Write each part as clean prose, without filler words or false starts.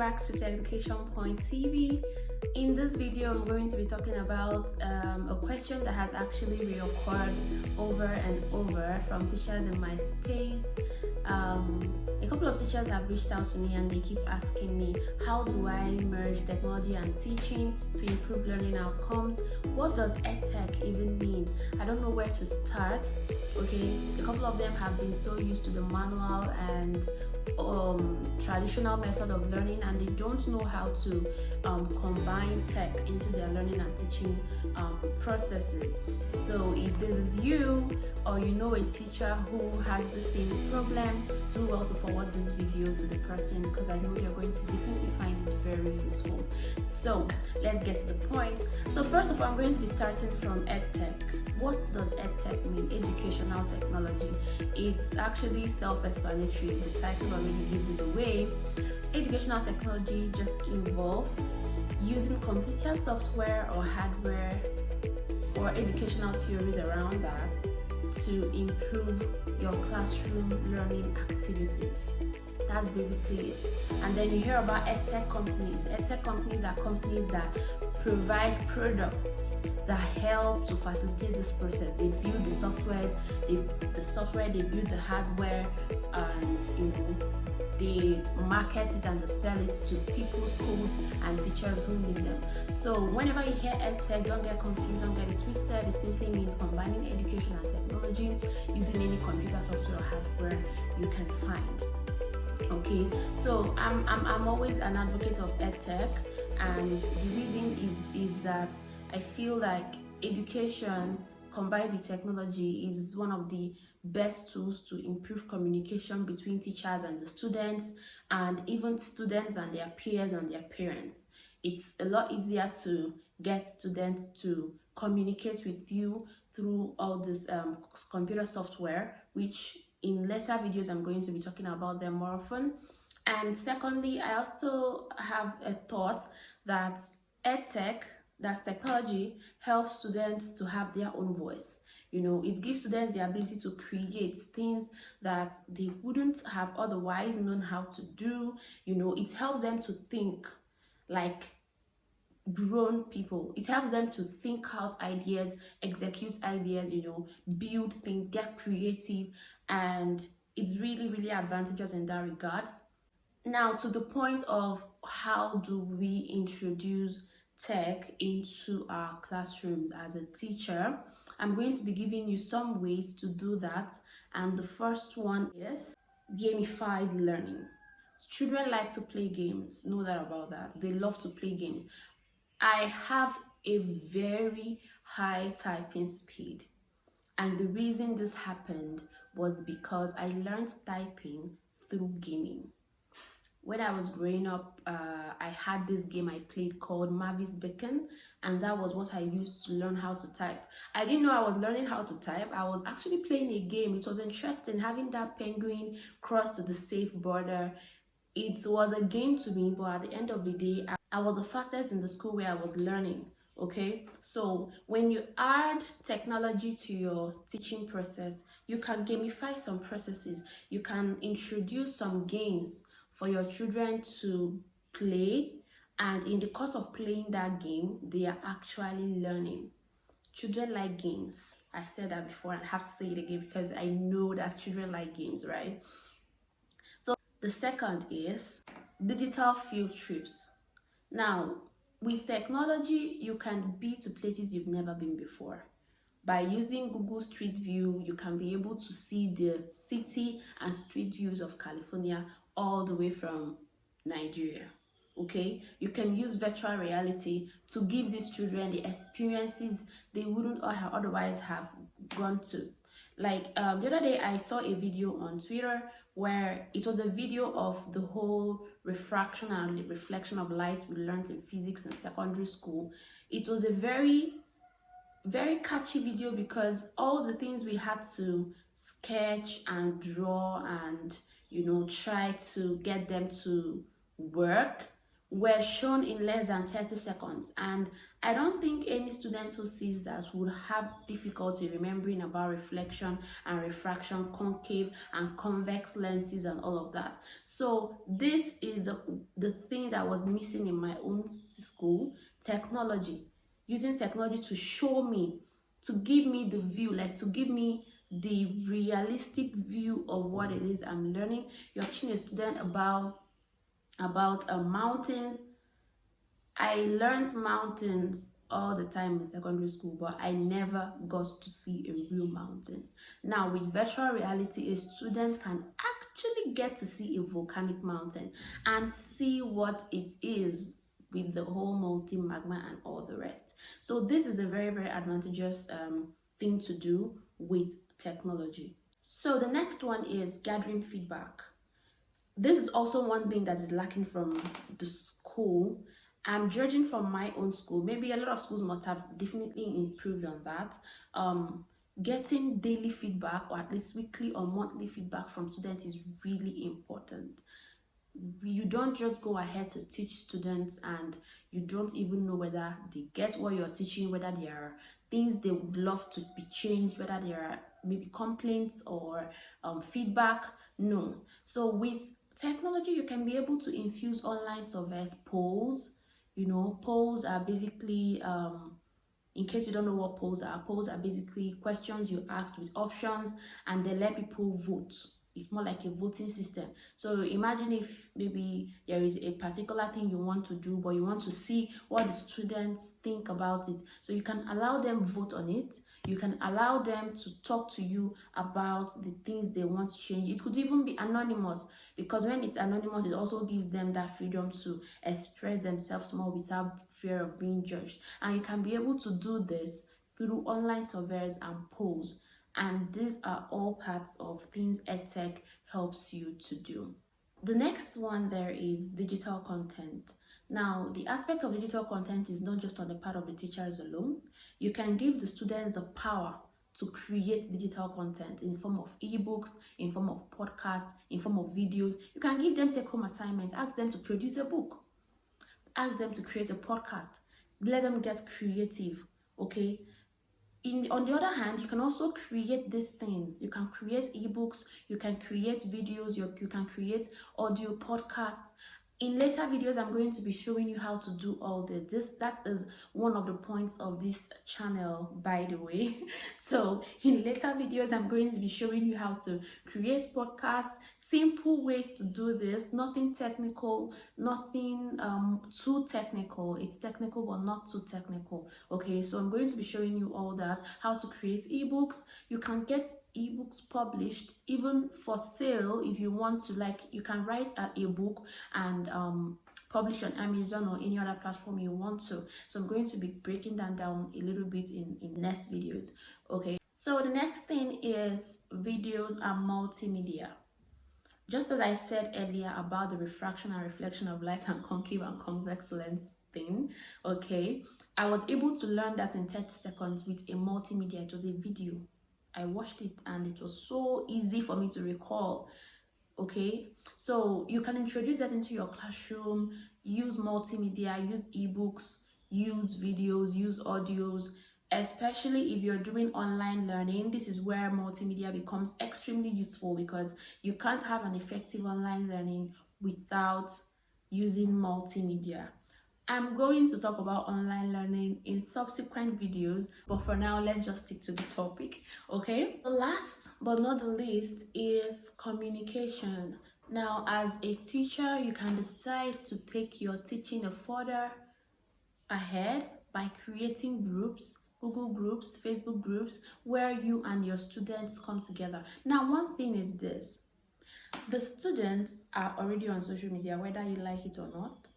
back to Education Point TV. In this video, I'm going to be talking about a question that has actually reoccurred over and over from teachers in my space. A couple of teachers have reached out to me and they keep asking me, how do I merge technology and teaching to improve learning outcomes? What does EdTech even mean? I don't know where to start. Okay, a couple of them have been so used to the manual and traditional method of learning, and they don't know how to combine tech into their learning and teaching processes. So if this is you, or you know a teacher who has the same problem, do well to forward this video to the person, because I know you're going to definitely find it very useful. So let's get to the point. So first of all, I'm going to be starting from EdTech. What does EdTech mean? Educational technology. It's actually self-explanatory. The title already gives it away. Educational technology just involves using computer software or hardware or educational theories around that to improve your classroom learning activities. That's basically it. And then you hear about EdTech companies. EdTech companies are companies that provide products that help to facilitate this process. They build the software, they build the hardware, and they market it and they sell it to people, schools, and teachers who need them. So whenever you hear EdTech, don't get confused, don't get it twisted. It simply means combining education and technology using any computer software or hardware you can find. Okay, so I'm always an advocate of EdTech, and the reason is that I feel like education combined with technology is one of the best tools to improve communication between teachers and the students, and even students and their peers and their parents. It's a lot easier to get students to communicate with you through all this computer software, which in later videos I'm going to be talking about them more often. And secondly, I also have a thought that EdTech, that's technology, helps students to have their own voice. It gives students the ability to create things that they wouldn't have otherwise known how to do. It helps them to think like grown people. It helps them to think out ideas, execute ideas, build things, get creative, and it's really, really advantageous in that regard. Now, to the point of how do we introduce tech into our classrooms as a teacher, I'm going to be giving you some ways to do that. And the first one is gamified learning. Children like to play games, no doubt about that. They love to play games. I have a very high typing speed, and the reason this happened was because I learned typing through gaming. When I was growing up, I had this game I played called Mavis Beacon, and that was what I used to learn how to type. I didn't know I was learning how to type. I was actually playing a game. It was interesting having that penguin cross to the safe border. It was a game to me, but at the end of the day, I was the fastest in the school where I was learning. Okay, so when you add technology to your teaching process, you can gamify some processes. You can introduce some games for your children to play, and in the course of playing that game, they are actually learning. Children like games. I said that before, and I have to say it again because I know that children like games, right? So the second is digital field trips. Now, with technology, you can be to places you've never been before. By using Google Street View, you can be able to see the city and street views of California all the way from Nigeria. Okay, you can use virtual reality to give these children the experiences they wouldn't otherwise have gone to. Like the other day, I saw a video on Twitter where it was a video of the whole refraction and reflection of light we learned in physics in secondary school. It was a very, very catchy video because all the things we had to sketch and draw and try to get them to work were shown in less than 30 seconds, and I don't think any student who sees that would have difficulty remembering about reflection and refraction, concave and convex lenses and all of that. So this is the thing that was missing in my own school: technology. Using technology to show me, to give me the view, like to give me the realistic view of what it is I'm learning. You're teaching a student about mountains. I learned mountains all the time in secondary school, but I never got to see a real mountain. Now with virtual reality, a student can actually get to see a volcanic mountain and see what it is with the whole multi magma and all the rest. So this is a very, very advantageous thing to do with technology. So the next one is gathering feedback. This is also one thing that is lacking from the school. I'm judging from my own school. Maybe a lot of schools must have definitely improved on that. Getting daily feedback, or at least weekly or monthly feedback from students, is really important. You don't just go ahead to teach students and you don't even know whether they get what you're teaching, whether there are things they would love to be changed, whether there are maybe complaints or feedback. No. So with technology, you can be able to infuse online surveys, polls. Polls are basically, in case you don't know what polls are basically questions you ask with options and they let people vote. It's more like a voting system. So imagine if maybe there is a particular thing you want to do, but you want to see what the students think about it. So you can allow them vote on it. You can allow them to talk to you about the things they want to change. It could even be anonymous, because when it's anonymous, it also gives them that freedom to express themselves more without fear of being judged. And you can be able to do this through online surveys and polls. And these are all parts of things EdTech helps you to do. The next one there is digital content. Now, the aspect of digital content is not just on the part of the teachers alone. You can give the students the power to create digital content in form of ebooks, in form of podcasts, in form of videos. You can give them take-home assignments, ask them to produce a book, ask them to create a podcast, let them get creative, okay? On the other hand, you can also create these things. You can create ebooks, you can create videos, you can create audio podcasts. In later videos, I'm going to be showing you how to do all this. That is one of the points of this channel, by the way. So in later videos, I'm going to be showing you how to create podcasts, simple ways to do this, nothing technical, nothing too technical. It's technical, but not too technical. Okay, so I'm going to be showing you all that, how to create ebooks. You can get ebooks published even for sale if you want to. Like, you can write an ebook and publish on Amazon or any other platform you want to. So I'm going to be breaking that down a little bit in next videos. Okay, so the next thing is videos and multimedia. Just as I said earlier about the refraction and reflection of light and concave and convex lens thing, okay, I was able to learn that in 30 seconds with a multimedia. It was a video. I watched it and it was so easy for me to recall. Okay, so you can introduce that into your classroom, use multimedia, use ebooks, use videos, use audios. Especially if you're doing online learning, this is where multimedia becomes extremely useful, because you can't have an effective online learning without using multimedia. I'm going to talk about online learning in subsequent videos, but for now, let's just stick to the topic, okay? The last but not the least is communication. Now, as a teacher, you can decide to take your teaching a further ahead by creating groups, Google groups, Facebook groups, where you and your students come together. Now, one thing is this: the students are already on social media, whether you like it or not.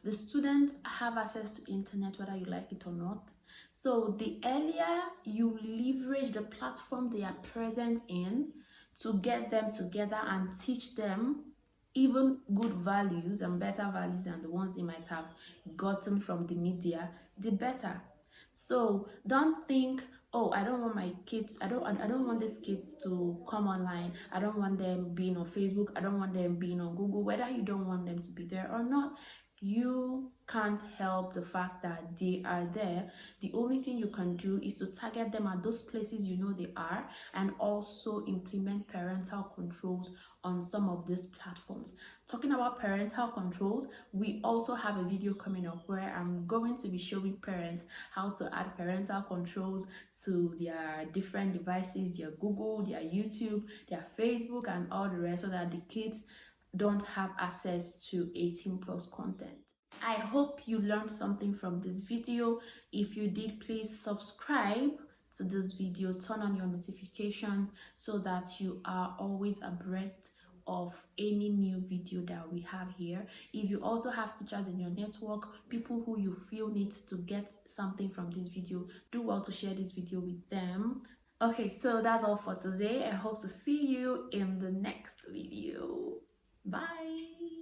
The students have access to internet, whether you like it or not. So the earlier you leverage the platform they are present in to get them together and teach them even good values and better values than the ones they might have gotten from the media, the better. So don't think, oh, I don't want my kids, I don't want these kids to come online, I don't want them being on Facebook, I don't want them being on Google. Whether you don't want them to be there or not, You can't help the fact that they are there. The only thing you can do is to target them at those places you know they are, and also implement parental controls on some of these platforms. Talking about parental controls, we also have a video coming up where I'm going to be showing parents how to add parental controls to their different devices, their Google, their YouTube, their Facebook, and all the rest, so that the kids don't have access to 18 plus content. I hope you learned something from this video. If you did, please subscribe to this video, turn on your notifications so that you are always abreast of any new video that we have here. If you also have teachers in your network, people who you feel need to get something from this video, do well to share this video with them. Okay, so that's all for today. I hope to see you in the next video. Bye.